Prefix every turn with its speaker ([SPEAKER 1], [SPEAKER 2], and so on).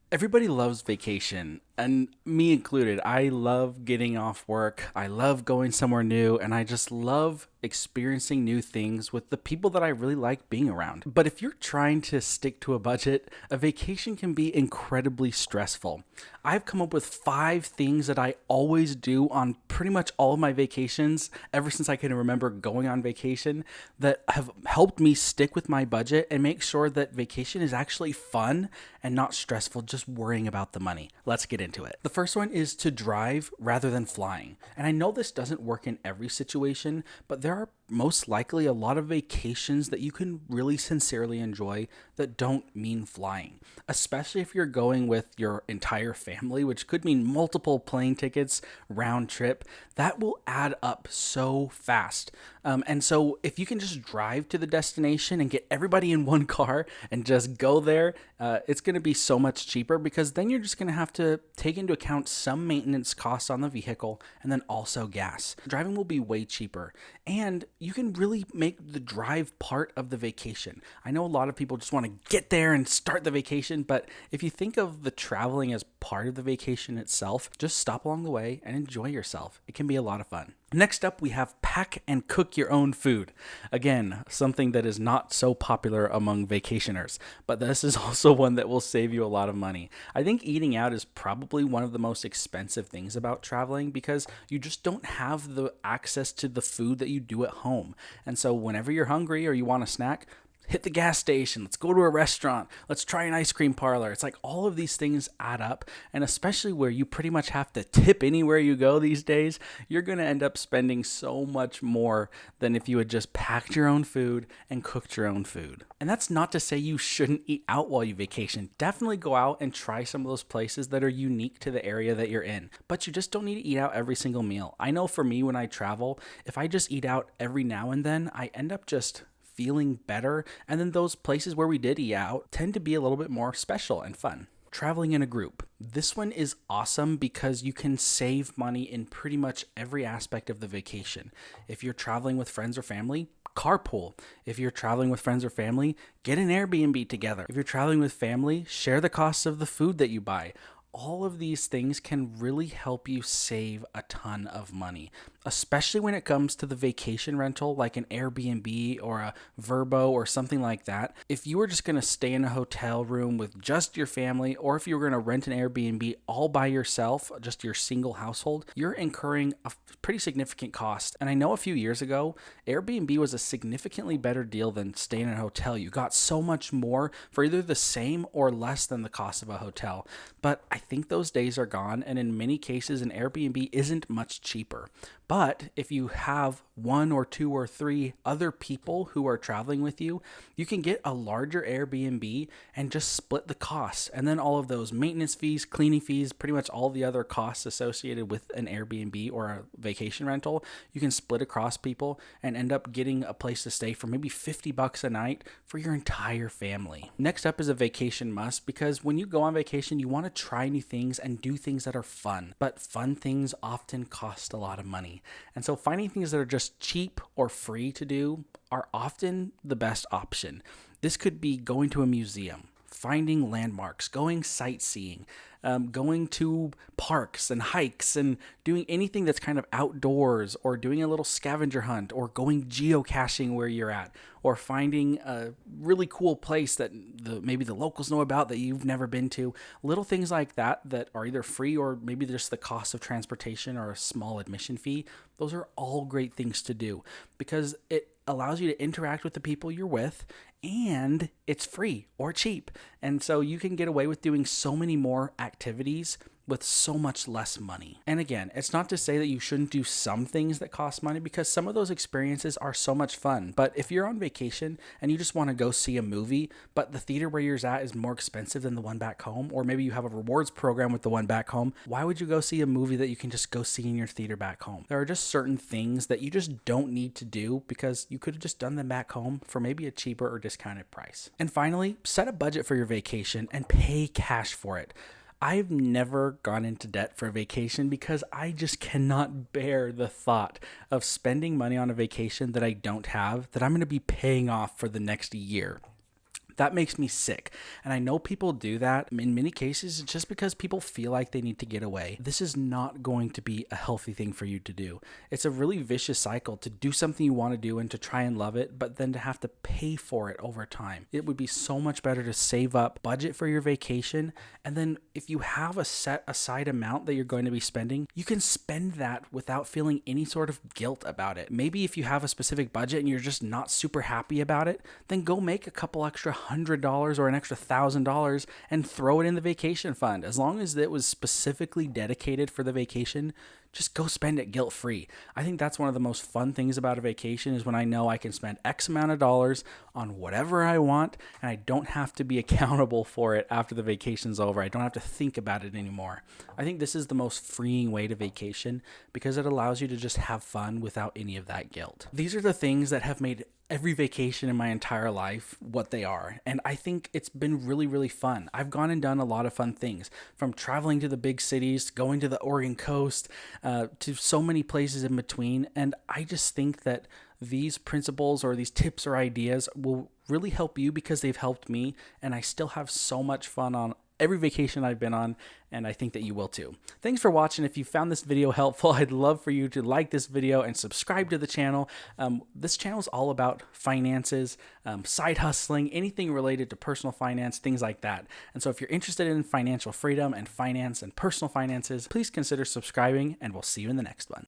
[SPEAKER 1] Everybody loves vacation, and me included. I love getting off work. I love going somewhere new, and I just love experiencing new things with the people that I really like being around. But if you're trying to stick to a budget, a vacation can be incredibly stressful. I've come up with 5 things that I always do on pretty much all of my vacations ever since I can remember going on vacation that have helped me stick with my budget and make sure that vacation is actually fun and not stressful just worrying about the money. Let's get into it. The first one is to drive rather than flying. And I know this doesn't work in every situation, but there are most likely a lot of vacations that you can really sincerely enjoy that don't mean flying, especially if you're going with your entire family, which could mean multiple plane tickets round trip. That will add up so fast. And so if you can just drive to the destination and get everybody in one car and just go there, it's going to be so much cheaper because then you're just going to have to take into account some maintenance costs on the vehicle and then also gas. Driving will be way cheaper and you can really make the drive part of the vacation. I know a lot of people just want to get there and start the vacation, but if you think of the traveling as part of the vacation itself, just stop along the way and enjoy yourself. It can be a lot of fun. Next up, we have pack and cook your own food. Again, something that is not so popular among vacationers, but this is also one that will save you a lot of money. I think eating out is probably one of the most expensive things about traveling because you just don't have the access to the food that you do at home. And so whenever you're hungry or you want a snack, hit the gas station, let's go to a restaurant, let's try an ice cream parlor. It's like all of these things add up. And especially where you pretty much have to tip anywhere you go these days, you're going to end up spending so much more than if you had just packed your own food and cooked your own food. And that's not to say you shouldn't eat out while you vacation. Definitely go out and try some of those places that are unique to the area that you're in. But you just don't need to eat out every single meal. I know for me when I travel, if I just eat out every now and then, I end up just feeling better. And then those places where we did eat out tend to be a little bit more special and fun. Traveling in a group. This one is awesome because you can save money in pretty much every aspect of the vacation. If you're traveling with friends or family, carpool. If you're traveling with friends or family, get an Airbnb together. If you're traveling with family, share the costs of the food that you buy. All of these things can really help you save a ton of money, especially when it comes to the vacation rental, like an Airbnb or a Verbo or something like that. If you were just going to stay in a hotel room with just your family, or if you were going to rent an Airbnb all by yourself, just your single household, you're incurring a pretty significant cost. And I know a few years ago, Airbnb was a significantly better deal than staying in a hotel. You got so much more for either the same or less than the cost of a hotel. But I think those days are gone, and in many cases, an Airbnb isn't much cheaper. But if you have 1 or 2 or 3 other people who are traveling with you, you can get a larger Airbnb and just split the costs. And then all of those maintenance fees, cleaning fees, pretty much all the other costs associated with an Airbnb or a vacation rental, you can split across people and end up getting a place to stay for maybe $50 a night for your entire family. Next up is a vacation must, because when you go on vacation, you want to try new things and do things that are fun. But fun things often cost a lot of money. And so finding things that are just cheap or free to do are often the best option. This could be going to a museum, finding landmarks, going sightseeing, going to parks and hikes and doing anything that's kind of outdoors, or doing a little scavenger hunt, or going geocaching where you're at, or finding a really cool place that maybe the locals know about that you've never been to. Little things like that that are either free or maybe just the cost of transportation or a small admission fee. Those are all great things to do because it allows you to interact with the people you're with, and it's free or cheap. And so you can get away with doing so many more activities with so much less money. And again, it's not to say that you shouldn't do some things that cost money, because some of those experiences are so much fun. But if you're on vacation and you just want to go see a movie, but the theater where you're at is more expensive than the one back home, or maybe you have a rewards program with the one back home, why would you go see a movie that you can just go see in your theater back home? There are just certain things that you just don't need to do because you could have just done them back home for maybe a cheaper or discounted price. And finally, set a budget for your vacation and pay cash for it. I've never gone into debt for a vacation because I just cannot bear the thought of spending money on a vacation that I don't have, that I'm going to be paying off for the next year. That makes me sick. And I know people do that. In many cases, it's just because people feel like they need to get away. This is not going to be a healthy thing for you to do. It's a really vicious cycle to do something you want to do and to try and love it, but then to have to pay for it over time. It would be so much better to save up, budget for your vacation, and then if you have a set aside amount that you're going to be spending, you can spend that without feeling any sort of guilt about it. Maybe if you have a specific budget and you're just not super happy about it, then go make a couple extra $100 or an extra $1,000 and throw it in the vacation fund. As long as it was specifically dedicated for the vacation, just go spend it guilt-free. I think that's one of the most fun things about a vacation is when I know I can spend X amount of dollars on whatever I want and I don't have to be accountable for it after the vacation's over. I don't have to think about it anymore. I think this is the most freeing way to vacation because it allows you to just have fun without any of that guilt. These are the things that have made every vacation in my entire life what they are. And I think it's been really, really fun. I've gone and done a lot of fun things, from traveling to the big cities, going to the Oregon coast, to so many places in between. And I just think that these principles or these tips or ideas will really help you because they've helped me. And I still have so much fun on every vacation I've been on, and I think that you will too. Thanks for watching. If you found this video helpful, I'd love for you to like this video and subscribe to the channel. This channel is all about finances, side hustling, anything related to personal finance, things like that. And so if you're interested in financial freedom and finance and personal finances, please consider subscribing, and we'll see you in the next one.